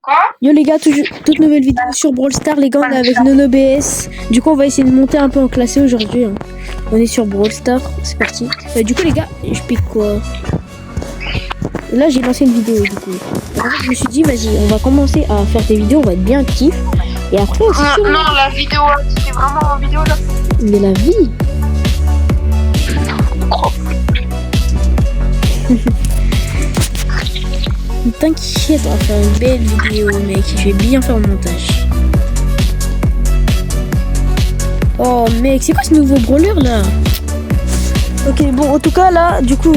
Quoi? Yo les gars, toute nouvelle vidéo sur Brawl Stars, les gars, on est avec NonoBS. Du coup, on va essayer de monter un peu en classé aujourd'hui. Hein. On est sur Brawl Stars, c'est parti. Du coup, les gars, je pique quoi? Là, j'ai lancé une vidéo, du coup. En fait, je me suis dit, vas-y, on va commencer à faire des vidéos, on va être bien actifs. Et après, aussi. Non, la vidéo, c'est vraiment en vidéo là. Mais la vie. T'inquiète, on va faire une belle vidéo, mec. Je vais bien faire le montage. Oh, mec, c'est quoi ce nouveau brawler là? Ok, bon, en tout cas, là, du coup,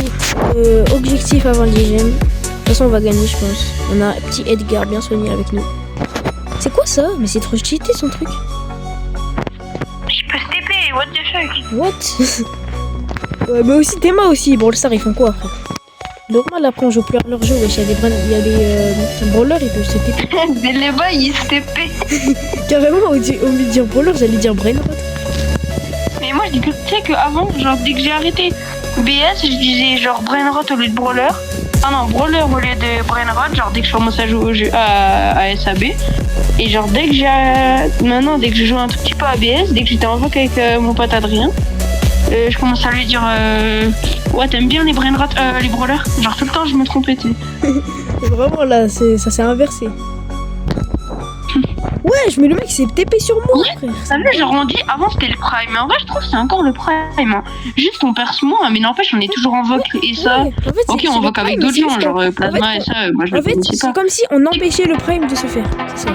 objectif avant le GGM. De toute façon, on va gagner, je pense. On a un petit Edgar bien soigné avec nous. C'est quoi ça? Mais c'est trop cheaté son truc. Je peux se TP, what the fuck? What? Ouais, mais aussi, Théma aussi. Brawl Stars, ils font quoi, frère? Normal, après on joue plus à leur jeu, wesh, il y a des brawlers, ils peuvent se TP. Dès les bas, ils se TP. Carrément, au lieu de dire brawler, j'allais dire brainrot. Mais moi, je dis que, tu sais qu'avant, genre, dès que j'ai arrêté BS, je disais genre brainrot au lieu de brawler. Ah non, brawler au lieu de brainrot, genre dès que je commence à jouer au jeu, à SAB. Et genre, dès que je joue un tout petit peu à BS, dès que j'étais en voc avec mon pote Adrien, je commence à lui dire ouais, t'aimes bien les brainrot, les brawlers? Genre tout le temps je me trompais. Vraiment là, ça s'est inversé. Ouais, mais le mec s'est TP sur moi, frère. Ça veut, genre on dit avant c'était le prime, mais en vrai je trouve que c'est encore le prime. Hein. Juste on perce moins, mais n'empêche on est toujours en voc et ça. Ouais, en fait, ok, on voc avec d'autres gens, genre Plasma et ça, moi je le connaissais pas. C'est comme si on empêchait le prime de se faire, c'est ça.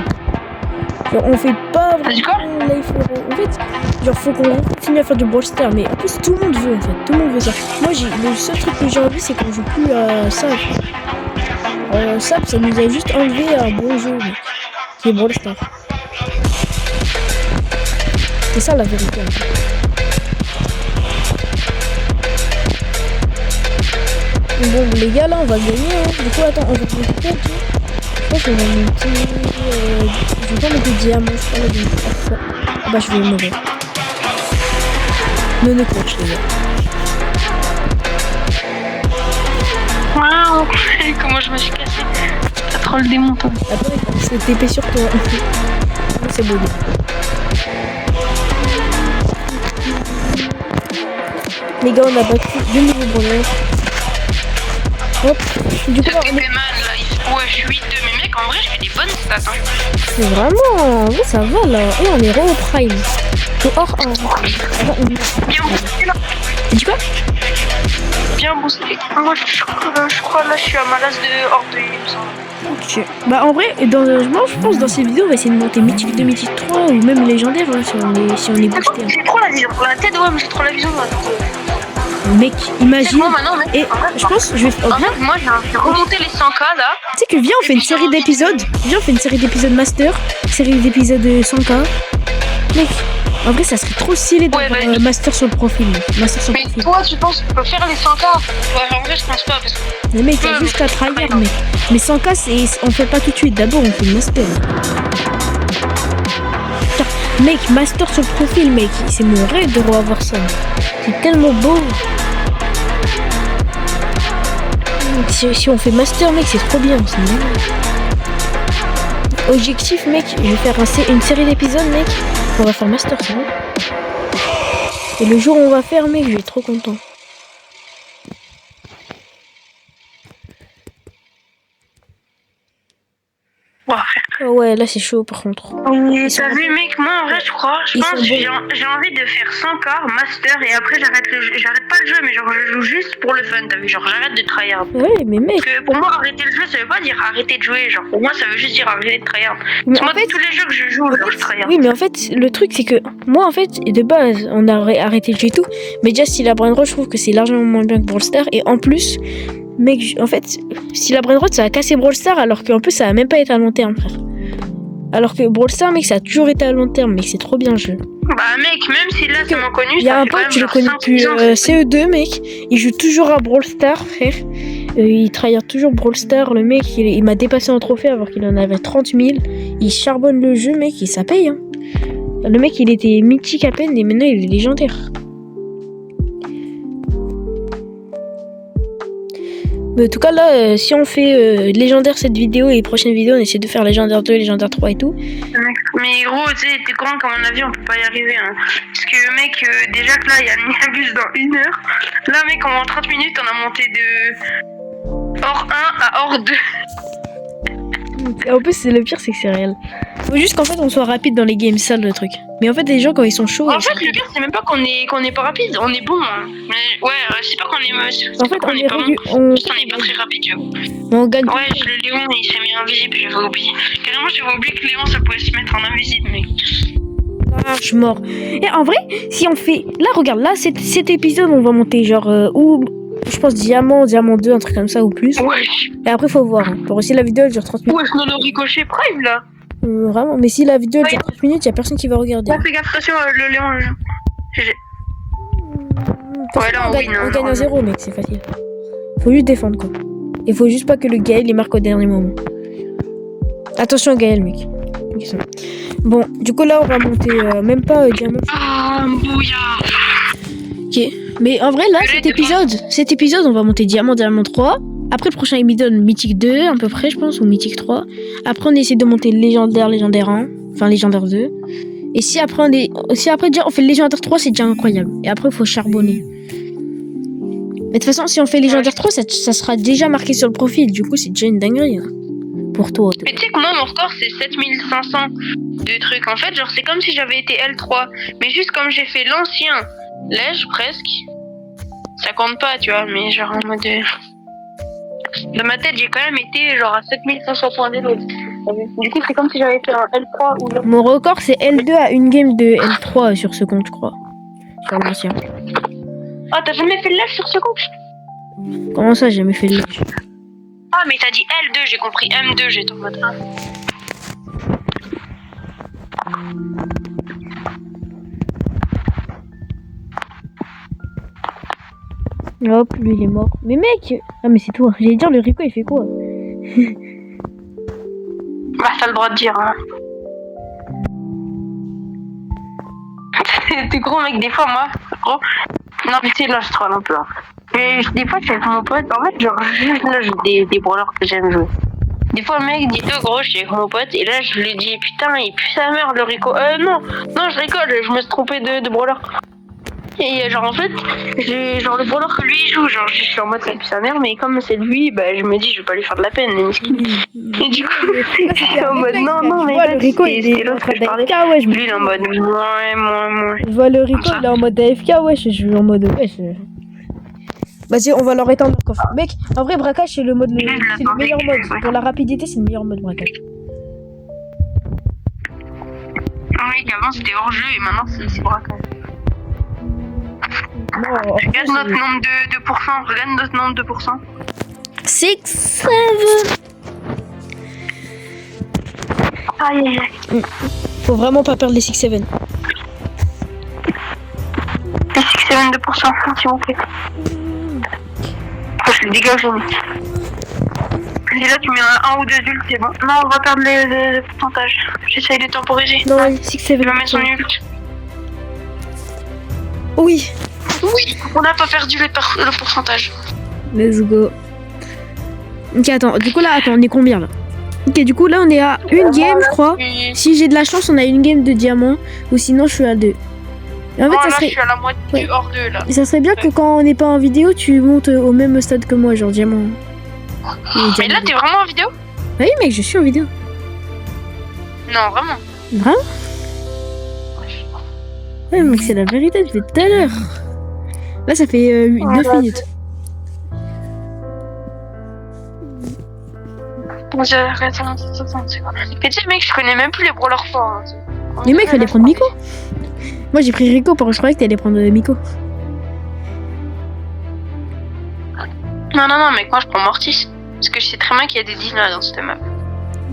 Genre on fait pas vraiment quoi life. En fait, genre faut qu'on continue à faire du Brawl Stars, mais en plus tout le monde veut en fait, tout le monde veut ça. Moi le seul truc que j'ai envie c'est qu'on joue plus à Sap. Sap ça nous a juste enlevé un bon jeu, qui est Brawl Stars. C'est ça la vérité en fait. Bon les gars là on va gagner hein. Du coup attends on va monter peut-être. Je pense qu'on va monter. Je vais pas mettre des diamants, je crois là de ah bah je vais le mauvais. Ne coach les gars. Waouh, comment je me suis cassé. T'as trop le démon toi. Attends, c'est TP sur toi. C'est beau. Les gars, on a battu 2 nouveaux brawlers. Hop. Du coup, on est mal là. Ouais, je suis 8-2. Mais mec, en vrai, je fais des bonnes stats. Hein. C'est vraiment. Ouais, ça va là. Et on est vraiment prime. Or, bien boosté là. Tu dis quoi? Bien boosté. Moi, je crois là, je suis à ma lasse de hors de il me semble. Ok. Bah, en vrai, moi je pense dans ces vidéos, on va essayer de monter mythique 2, mythique 3 ou même légendaire hein, si on est boosté. J'ai trop la vision. La tête, ouais, mais j'ai trop la vision. Mec, imagine. Maintenant, mec, et je pense, je vais. Moi, j'ai remonté les 100K là. Tu sais que viens, on fait une série d'épisodes. Viens, on fait une série d'épisodes master, série d'épisodes 100K. Mec, en vrai, ça serait trop stylé de master sur le profil. Master sur le profil. Mais toi, tu penses qu'on peut faire les 100K? Ouais, en vrai, je pense pas. Parce que... Mais mec, t'as juste à tryhard, mec. Mais 100K, on fait pas tout de suite. D'abord, on fait le master. Mec, master sur le profil, mec. C'est mon rêve de revoir ça. C'est tellement beau. Si on fait master, mec, c'est trop bien. Objectif, mec, je vais faire une série d'épisodes, mec. On va faire master, c'est bon. Et le jour où on va faire, mec, je vais être trop content. Oh ouais, là c'est chaud par contre. T'as vu mec, moi en vrai je crois, je pense que j'ai envie de faire 100K master et après j'arrête pas le jeu mais genre je joue juste pour le fun, t'as vu, genre j'arrête de tryhard. Ouais mais mec. Parce que pour moi arrêter le jeu ça veut pas dire arrêter de jouer, genre pour moi ça veut juste dire arrêter de tryhard. Parce que moi tous les jeux que je joue, je tryhard. Oui mais en fait le truc c'est que moi en fait de base on a arrêté le jeu et tout, mais déjà si la brainrot je trouve que c'est largement moins bien que Brawl Stars et en plus mec en fait si la brainrot ça a cassé Brawl Stars alors qu'en plus ça a même pas été à long terme frère. Alors que Brawl Stars, mec, ça a toujours été à long terme, mec, c'est trop bien le jeu. Bah, mec, même si là, c'est moins connu, il y a un pote, je le connais depuis CE2, mec. Il joue toujours à Brawl Stars, frère. Il tryhard toujours Brawl Stars. Le mec, il m'a dépassé en trophée alors qu'il en avait 30 000. Il charbonne le jeu, mec, et ça paye, hein. Le mec, il était mythique à peine et maintenant, il est légendaire. Mais en tout cas, là, si on fait légendaire cette vidéo et prochaine vidéo, on essaie de faire légendaire 2, légendaire 3 et tout. Mais gros, tu sais, t'es courant qu'à mon avis, on peut pas y arriver. Hein. Parce que, mec, déjà que là, il y a le Niabus dans 1 heure. Là, mec, en 30 minutes, on a monté de hors 1 à hors 2. En plus, c'est le pire, c'est que c'est réel. Faut juste qu'en fait, on soit rapide dans les games, ça le truc. Mais en fait, les gens, quand ils sont chauds. En fait, le pire, c'est même pas qu'on est pas rapide, on est bon. Hein. Mais ouais, c'est pas qu'on est moche. En fait, on est pas bon. Juste, on est pas très rapide, tu vois. On gagne. Ouais, le Léon, il s'est mis invisible, j'avais oublié. Carrément, j'avais oublié que Léon, ça pouvait se mettre en invisible, mec. Ah, je suis mort. Et en vrai, si on fait. Là, regarde, là, cet épisode, on va monter genre. Ou. Je pense diamant 2, un truc comme ça ou plus. Ouais. Et après, faut voir. Hein. Pour aussi la vidéo, elle dure 30 minutes. Ouais, je me ricochet prime là. Vraiment, mais si la vidéo elle dure 30 minutes, y'a personne qui va regarder. Ouais, fais gaffe, attention, le Léon. GG. Ouais, là, on gagne à 0, mec, c'est facile. Faut juste défendre, quoi. Et faut juste pas que le Gaël il marque au dernier moment. Attention, Gaël, mec. Bon, du coup, là, on va monter même pas diamant. Ah, bouillard. Ok. Mais en vrai, là, cet épisode, on va monter diamant 3. Après, le prochain épisode, mythique 2, à peu près, je pense, ou mythique 3. Après, on essaie de monter légendaire 1. Enfin, légendaire 2. Et si après, déjà, on fait légendaire 3, c'est déjà incroyable. Et après, il faut charbonner. Mais de toute façon, si on fait légendaire 3, ça sera déjà marqué sur le profil. Du coup, c'est déjà une dinguerie. Hein. Pour toi. Mais tu sais que moi, mon record, c'est 7500 de trucs. En fait, genre, c'est comme si j'avais été L3. Mais juste comme j'ai fait l'ancien lège, presque. Ça compte pas, tu vois, mais genre en mode... Dans ma tête, j'ai quand même été genre à 7500 points d'élo. Du coup, c'est comme si j'avais fait un L3 ou L3. Mon record, c'est L2 à une game de L3 sur ce compte, je crois. Sur l'ancien. Ah, t'as jamais fait le lège sur ce compte? Comment ça, j'ai jamais fait le lège? Ah, mais t'as dit L2, j'ai compris M2, j'étais en mode 1. Hop, lui il est mort. Mais mec! Ah, mais c'est toi. J'allais dire, le Rico il fait quoi? Bah, t'as le droit de dire, hein. T'es gros, mec, des fois, moi, gros. Non, mais tu sais, là, je troll un peu. Hein. Et des fois, je suis avec mon pote. En fait, genre, juste là, j'ai des brawlers que j'aime jouer. Des fois, mec, dis-toi, gros, je suis avec mon pote. Et là, je lui dis, putain, il pue sa mère, le Rico. Non, je rigole, je me suis trompé de brawler. Et genre en fait, j'ai genre le brawler que lui il joue, genre je suis en mode ça pue sa mère, mais comme c'est lui, bah je me dis je vais pas lui faire de la peine, les miskin. Et du coup, je suis en mode non, mais le Rico il est l'autre que je parlais. Lui il est en mode moi. Je vois le Rico il est en mode AFK, wesh, je suis en mode wesh. Vas-y, on va leur éteindre le coffre. Mec, en vrai, braquage c'est le mode, c'est le meilleur mode. Pour la rapidité, c'est le meilleur mode braquage. Oui, qu'avant c'était hors jeu et maintenant c'est braquage. Non, regarde notre nombre de pourcents. Regarde notre nombre de pourcents. 6, 7. Aïe. Faut vraiment pas perdre les 6, 7. Les 6, 7 2%, s'il vous plaît. Je le dégage, mec. Et là, tu mets un ou 2 ults, c'est bon. Non, on va perdre les pourcentages. J'essaye de temporiser. Non, 6, 7. Je vais mettre son ult. Oui. Oui, on n'a pas perdu le pourcentage. Let's go. Ok, attends, du coup là, on est combien là? Ok, du coup là, on est à une game, je crois. Si j'ai de la chance, on a une game de diamant. Ou sinon, je suis à 2. Et en fait, là, ça serait... je suis à la moitié hors 2 là. Ça serait bien que quand on n'est pas en vidéo, tu montes au même stade que moi, genre diamant. Mais là, t'es vraiment en vidéo? Oui, mec, je suis en vidéo. Non, vraiment. Vraiment? Ouais, mec, c'est la vérité depuis tout à l'heure. Là, ça fait 9 minutes. Mais tu sais, mec, je connais même plus les brawlers forts. Hein. Les mecs, fallait prendre Miko. Moi, j'ai pris Rico parce que je croyais que t'allais prendre Miko. Non, mec, moi, je prends Mortis. Parce que je sais très bien qu'il y a des Dina dans cette map.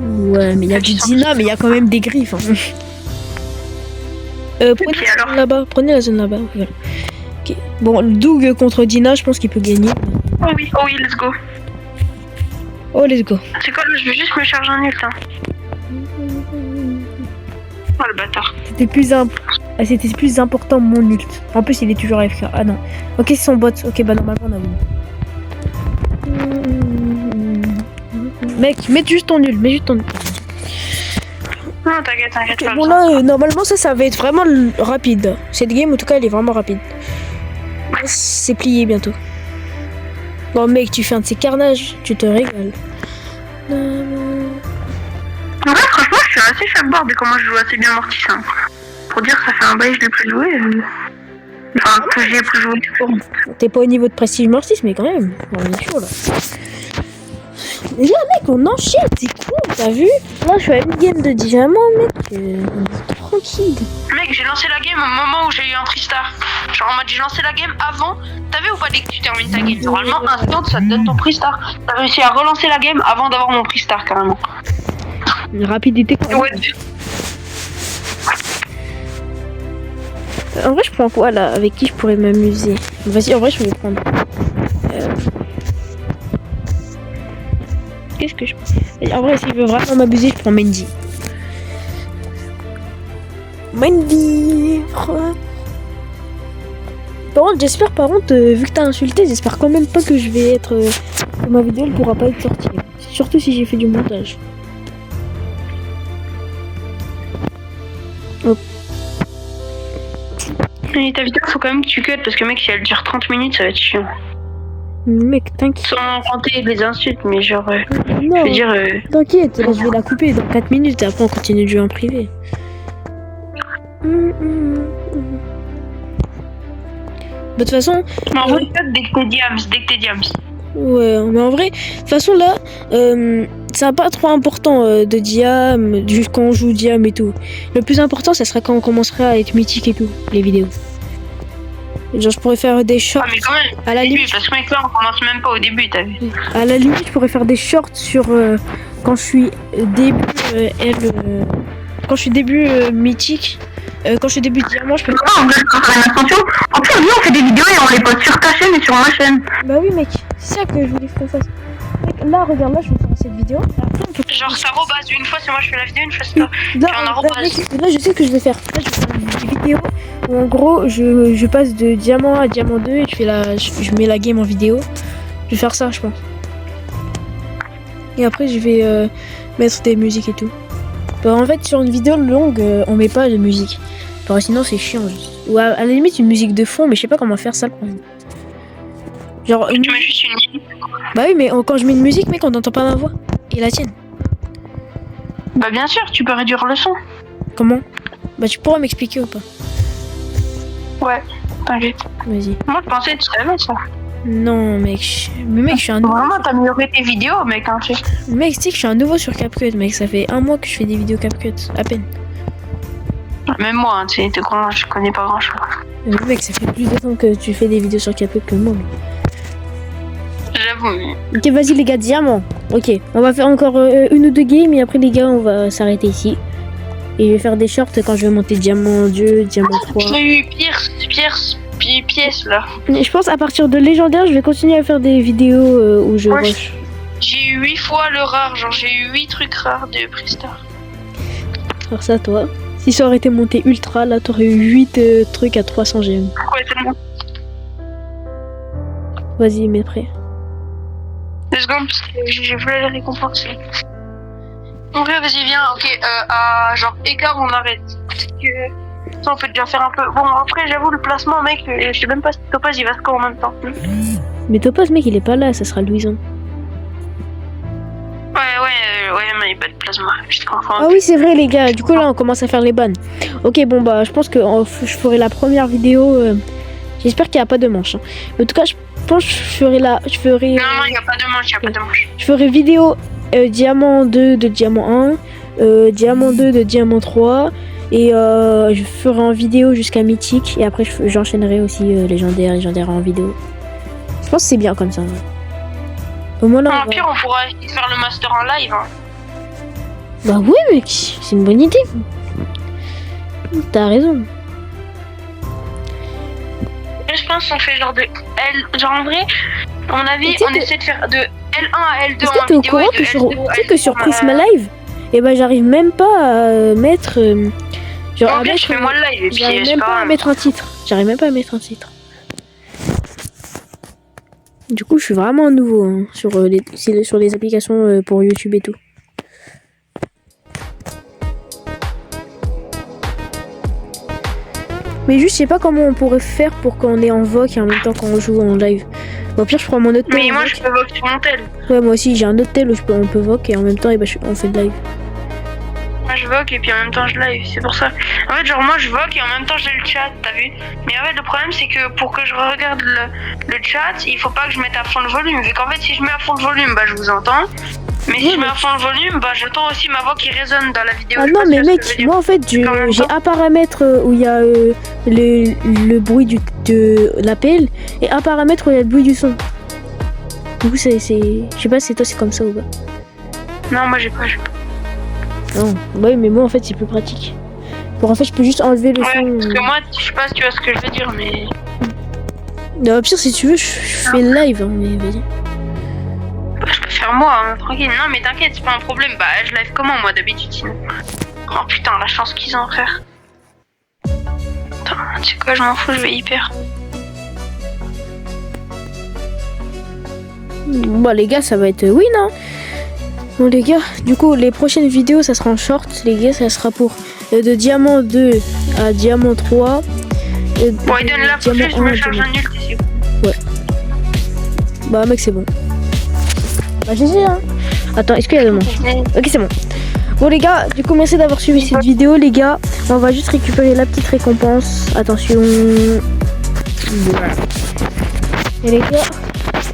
Ouais, mais il y a du Dina, mais il y a quand même des griffes. Hein. Prenez la zone là-bas. Prenez la zone là-bas. Voilà. Okay. Bon, Doug contre Dina, je pense qu'il peut gagner. Oh oui, let's go. Oh, let's go. C'est quoi, je veux juste me charger un ult. Hein. Oh, le bâtard. C'était plus important mon ult. En plus, il est toujours AFK. Ah non. Ok, c'est son bot. Ok, bah normalement, on a vu. Mec, mets juste ton nul, mets juste ton nul. Non, t'inquiète, Ok, pas bon besoin. là, normalement ça va être vraiment rapide. Cette game, en tout cas, elle est vraiment rapide. C'est plié bientôt. Bon mec, tu fais un de ces carnages, tu te régales. En vrai, franchement, je suis assez chatbord dès comment je joue assez bien Mortis. Hein. Pour dire que ça fait un bail, je l'ai plus joué. Enfin, que j'y ai plus joué. T'es pas au niveau de prestige Mortis, mais quand même, on est chaud là. Déjà mec, on enchaîne, c'est cool, t'as vu? Là, je suis à une game de diamant, mec. On est tranquille. Mec, j'ai lancé la game au moment où j'ai eu un Tristar. Genre en mode, j'ai lancé la game avant. T'as vu ou pas dès que tu termines ta game? Normalement, instant, ça te donne ton Tristar. T'as réussi à relancer la game avant d'avoir mon Tristar, carrément. Une rapidité quand même. Ouais. En vrai, je prends quoi là? Avec qui je pourrais m'amuser? Vas-y, en vrai, je vais prendre. Qu'est-ce que je prends? En vrai, s'il veut vraiment m'abuser, je prends Mendy. Mendy. Par contre, j'espère, vu que t'as insulté, j'espère quand même pas que je vais être. Que ma vidéo elle pourra pas être sortie. Surtout si j'ai fait du montage. Hop. Et ta vidéo, faut quand même que tu cut parce que mec, si elle dure 30 minutes, ça va être chiant. Mec, t'inquiète. Sans compter les insultes, mais genre. Non, Je veux dire. t'inquiète, là, je vais la couper dans 4 minutes et après on continue de jouer en privé. De toute façon, Mais en vrai, cut dès que t'es diams, ouais, mais en vrai, de toute façon là, c'est pas trop important de diam, juste quand on joue diam et tout. Le plus important, ça sera quand on commencera à être mythique et tout, les vidéos. Genre, je pourrais faire des shorts. Ah, mais quand même, À la au début, limite, parce que mec, là, on commence même pas au début, t'as vu. à la limite, je pourrais faire des shorts sur quand je suis début quand je suis début mythique. Quand je suis début diamant, je peux faire. On faire une ascension. En plus, nous, on fait des vidéos et on les poste sur ta chaîne et sur ma chaîne. Bah oui, mec, c'est ça que je voulais qu'on fasse. Mec, là, regarde, là, je vais faire cette vidéo. Après, on peut... Genre, ça rebase. Une fois, c'est moi, je fais la vidéo, une fois, c'est toi. Là, on là, arrobase. mec, là, je sais ce que je vais faire. Là, je vais faire une vidéo où, en gros, je passe de diamant à diamant 2 et je mets la game en vidéo. Je vais faire ça, je pense. Et après, je vais mettre des musiques et tout. Bah, en fait, sur une vidéo longue, on met pas de musique. Bah, sinon, c'est chiant. Ou à la limite, une musique de fond, mais je sais pas comment faire ça le problème. Genre, Tu mets juste une. bah oui, mais quand je mets une musique, mec, on n'entend pas ma voix. Et la tienne. Bah, bien sûr, tu peux réduire le son. Comment? Bah, tu pourras m'expliquer ou pas? Ouais, t'inquiète. Vas-y. Moi, je pensais que tu savais ça. Non, mec. Mais mec, je suis un Faut nouveau. vraiment t'améliorer tes vidéos, mec, hein, tu sais. Mec, tu sais que je suis un nouveau sur CapCut, mec. Ça fait 1 mois que je fais des vidéos CapCut. À peine. Même moi, hein, tu sais, je connais pas grand chose. Mais mec, ça fait plus de temps que tu fais des vidéos sur CapCut que moi. J'avoue. Ok, vas-y, les gars, diamant. Ok, on va faire encore 1 ou 2 games et après, les gars, on va s'arrêter ici. Et je vais faire des shorts quand je vais monter diamant 2, diamant 3. J'ai eu pièce là. Et je pense à partir de légendaire, je vais continuer à faire des vidéos où je Ouais, rush. J'ai eu 8 fois le rare, genre j'ai eu 8 trucs rares de Pristar. Alors ça, toi. Si ça aurait été monté ultra, là, t'aurais eu 8 trucs à 300 gemmes. Ouais, tellement. Vas-y, mets prêt. 2 secondes parce que j'ai voulu les récompenser. En vrai, vas-y, viens, ok, à genre écart, on arrête. Parce que ça, on peut déjà faire un peu. Bon, après, j'avoue, le placement, mec, je sais même pas si Topaz il va score en même temps. Mais Topaz, mec, il est pas là, ça sera Louison. Ouais, mais il n'y a pas de plasma, je te comprends. Ah oui, c'est vrai, les gars. Du coup, là, on commence à faire les bannes. Ok, bon, bah, je pense que je ferai la première vidéo. J'espère qu'il n'y a pas de manche. Hein. Mais en tout cas, je pense que je ferai Non, il n'y a pas de manche, il n'y a pas de manche. Je ferai vidéo diamant 2 de diamant 1, diamant 2 de diamant 3. Et je ferai en vidéo jusqu'à mythique. Et après, j'enchaînerai aussi légendaire en vidéo. Je pense que c'est bien comme ça. Ouais. Au moins, là, Au pire, on pourra essayer de faire le master en live. Hein. Bah oui, mec, c'est une bonne idée. T'as raison. Je pense qu'on fait genre de L. Genre en vrai, à mon avis, on essaie de faire de L1 à L2 Est-ce en que t'es au vidéo courant et de que sur, L2 à tu sais que sur L3 Prisma Live, et ben j'arrive même pas à mettre. Genre, En plus, fais-moi le live et puis j'arrive c'est même pas pas à grave. mettre un titre. J'arrive même pas à mettre un titre. Du coup, je suis vraiment nouveau hein, sur les applications pour YouTube et tout. Mais juste, je sais pas comment on pourrait faire pour qu'on ait en voc et en même temps qu'on joue en live. Bon, au pire, je prends mon autre tel. Mais moi, je peux vote sur mon tel. Ouais, moi aussi, j'ai un autre tel où on peut voc et en même temps, on fait de live. Moi, je vote et puis en même temps, je live. C'est pour ça. En fait, genre, moi, je vote et en même temps, j'ai le chat, t'as vu? Mais en fait, le problème, c'est que pour que je regarde le chat, il faut pas que je mette à fond le volume. Vu qu'en fait, si je mets à fond le volume, bah, je vous entends. Mais si je mets à fond le volume, bah, j'entends aussi ma voix qui résonne dans la vidéo. Ah non, mais mec, moi en fait, j'ai un paramètre où il y a le bruit de l'appel et un paramètre où il y a le bruit du son. Du coup, je sais pas si toi c'est comme ça ou pas. Non, moi j'ai pas. Non, bah oui, mais moi en fait, c'est plus pratique. Bon, en fait, je peux juste enlever le son. Parce que moi, je sais pas si tu vois ce que je veux dire, mais. Non, au pire, si tu veux, je fais le live, hein, mais vas-y. Je peux faire moi, hein, tranquille. Non, mais t'inquiète, c'est pas un problème. Bah, je live comment, moi, d'habitude, sinon. Oh putain, la chance qu'ils ont, frère. Attends, tu sais quoi, je m'en fous, je vais hyper. Bon, les gars, ça va être win, hein. Bon, les gars, du coup, les prochaines vidéos, ça sera en short, les gars, ça sera pour de diamant 2 à diamant 3. Bon, il donne la plus, je me charge un ult ici. Ouais. Bah, mec, c'est bon. Bah, GG, hein. Attends, est-ce qu'il y a demande? Ok, c'est bon. Bon, les gars, du coup, merci d'avoir suivi cette vidéo, les gars. On va juste récupérer la petite récompense. Attention. Voilà. Et les gars,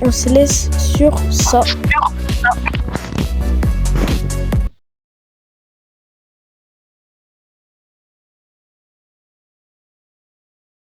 on se laisse sur ça.